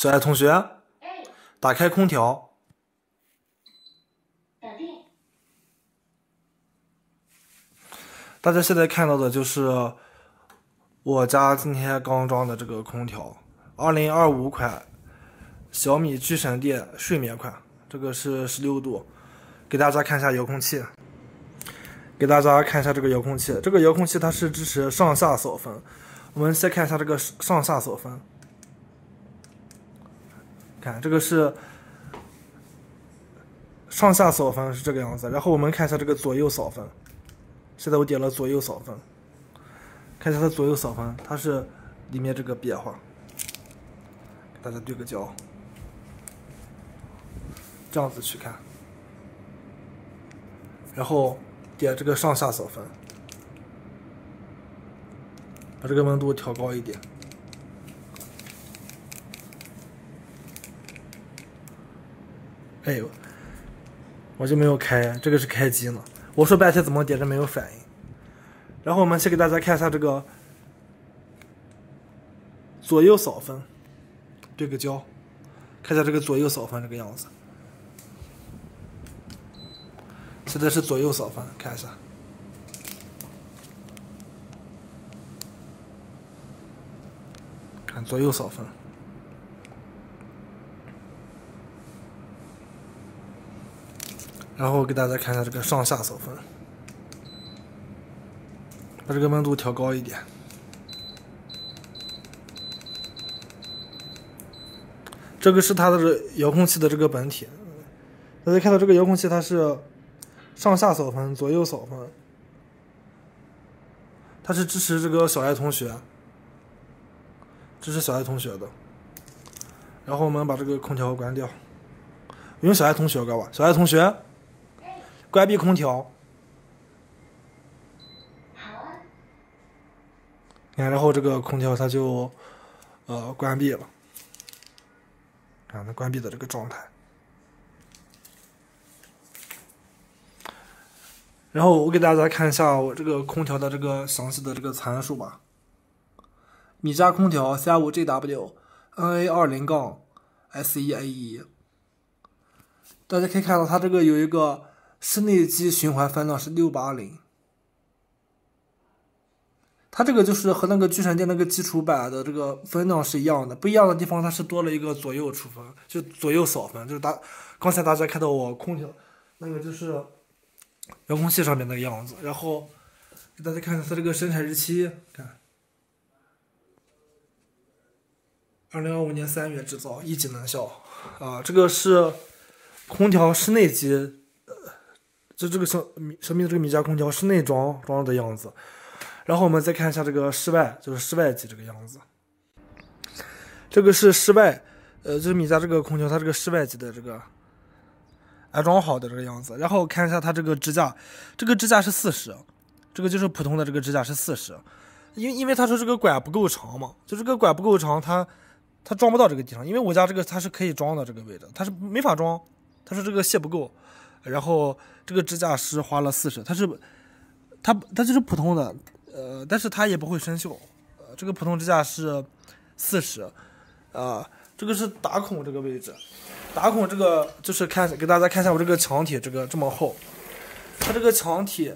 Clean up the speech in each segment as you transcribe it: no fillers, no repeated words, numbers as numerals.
小爱同学，打开空调。搞定。大家现在看到的就是我家今天刚装的这个空调，2025款小米巨神电睡眠款，这个是16度。给大家看一下遥控器，给大家看一下这个遥控器，这个遥控器它是支持上下扫分。我们先看一下这个上下扫分，看这个是上下扫分是这个样子，然后我们看一下这个左右扫分。现在我点了左右扫分，看一下它左右扫分，它是里面这个变化，给大家对个焦，这样子去看，然后点这个上下扫分，把这个温度调高一点。哎呦，我就没有开，这个是开机呢。我说半天怎么点着没有反应？然后我们先给大家看一下这个左右扫分，对个焦，看一下这个左右扫分这个样子。现在是左右扫分，看一下。看左右扫分。然后给大家看一下这个上下扫分，把这个温度调高一点。这个是它的遥控器的这个本体，大家看到这个遥控器它是上下扫分、左右扫分，它是支持这个小爱同学，支持小爱同学的。然后我们把这个空调关掉，用小爱同学干吧，小爱同学。关闭空调。好啊。你看，然后这个空调它就关闭了，看它关闭的这个状态。然后我给大家看一下我这个空调的这个详细的这个参数吧。米家空调 35GW NA20-SE-A1，大家可以看到它这个有一个室内机循环分量是680，它这个就是和那个巨神电那个基础版的这个分量是一样的，不一样的地方它是多了一个左右出分，就左右扫分，就是刚才大家看到我空调那个就是遥控器上面那个样子。然后给大家看看它这个生产日期，看2025年3月制造，1级能效啊，这个是空调室内机。就这个小米的这个米家空调室内装的样子，然后我们再看一下这个室外，就是室外机这个样子。这个是室外，就是米家这个空调它这个室外机的这个安装好的这个样子。然后看一下它这个支架，这个支架是40，这个就是普通的这个支架是40，因为他说这个管不够长嘛，就这个管不够长，它装不到这个地方，因为我家这个它是可以装的这个位置，它是没法装，他说这个线不够。然后这个支架是花了40，它就是普通的，但是它也不会生锈，这个普通支架是40，这个是打孔这个位置，打孔这个就是给大家看一下我这个墙体这个这么厚，它这个墙体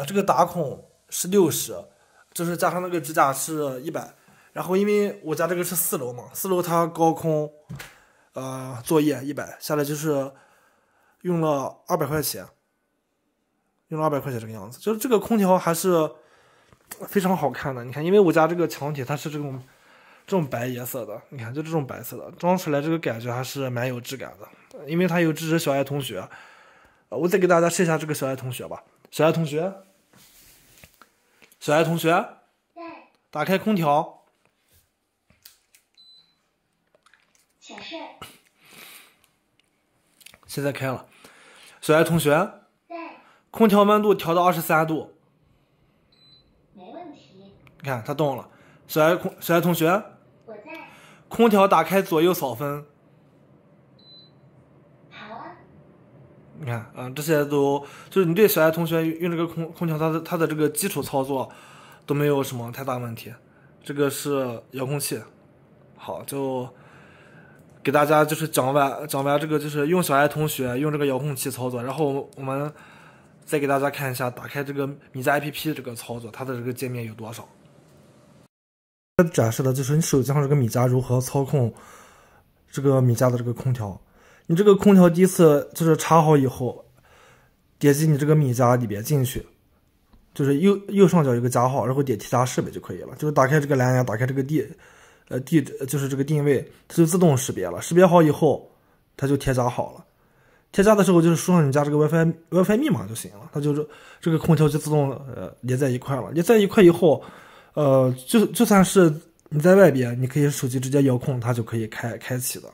这个打孔是60，就是加上那个支架是100，然后因为我家这个是4楼嘛，4楼它高空作业100下来就是。用了200块钱，这个样子，就是这个空调还是非常好看的。你看，因为我家这个墙体它是这种白颜色的，你看就这种白色的，装出来这个感觉还是蛮有质感的。因为它有支持小爱同学，我再给大家试一下这个小爱同学吧。小爱同学，打开空调。小事。现在开了。小爱同学，空调温度调到23度，没问题。你看它动了。小爱同学，我在。空调打开左右扫分。好啊。你看，这些就是你对小爱同学用这个空调它的这个基础操作都没有什么太大问题。这个是遥控器，好，就给大家就是讲完这个就是用小爱同学用这个遥控器操作，然后我们再给大家看一下打开这个米家 APP 这个操作，它的这个界面有多少。展示的就是你手机上这个米家如何操控这个米家的这个空调。你这个空调第一次就是插好以后，点击你这个米家里边进去，就是右上角有个加号，然后点添加设备就可以了。就是打开这个蓝牙，打开这个就是这个定位，它就自动识别了。识别好以后，它就添加好了。添加的时候就是输上你家这个 WiFi 密码就行了，它就是这个空调就自动连在一块了。连在一块以后，就算是你在外边，你可以手机直接遥控，它就可以开启的。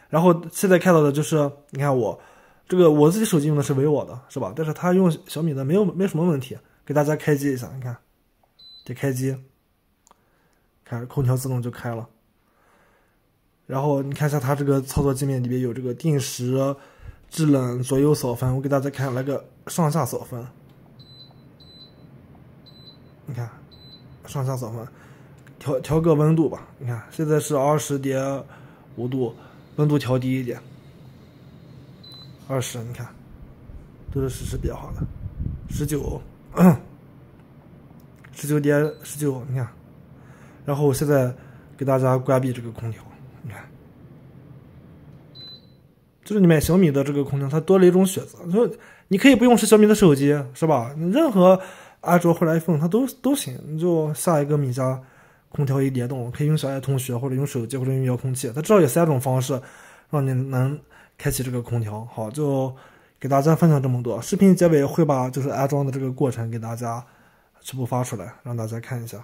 然后现在看到的就是，你看我自己手机用的是vivo的，是吧？但是它用小米的没什么问题。给大家开机一下，你看，点开机，看空调自动就开了。然后你看一下它这个操作界面里面有这个定时、制冷、左右扫分，我给大家看来个上下扫分。你看，上下扫分，调个温度吧。你看现在是20.5度。温度调低一点，20，你看，都是实时变化的，19.19，你看，然后现在给大家关闭这个空调，你看，就是你买小米的这个空调，它多了一种选择，就你可以不用是小米的手机，是吧？任何安卓或者 iPhone 它都行，你就下一个米家。空调一联动，可以用小爱同学，或者用手机，或者用遥控器，它至少有3种方式让你能开启这个空调。好，就给大家分享这么多。视频结尾会把就是安装的这个过程给大家全部发出来，让大家看一下。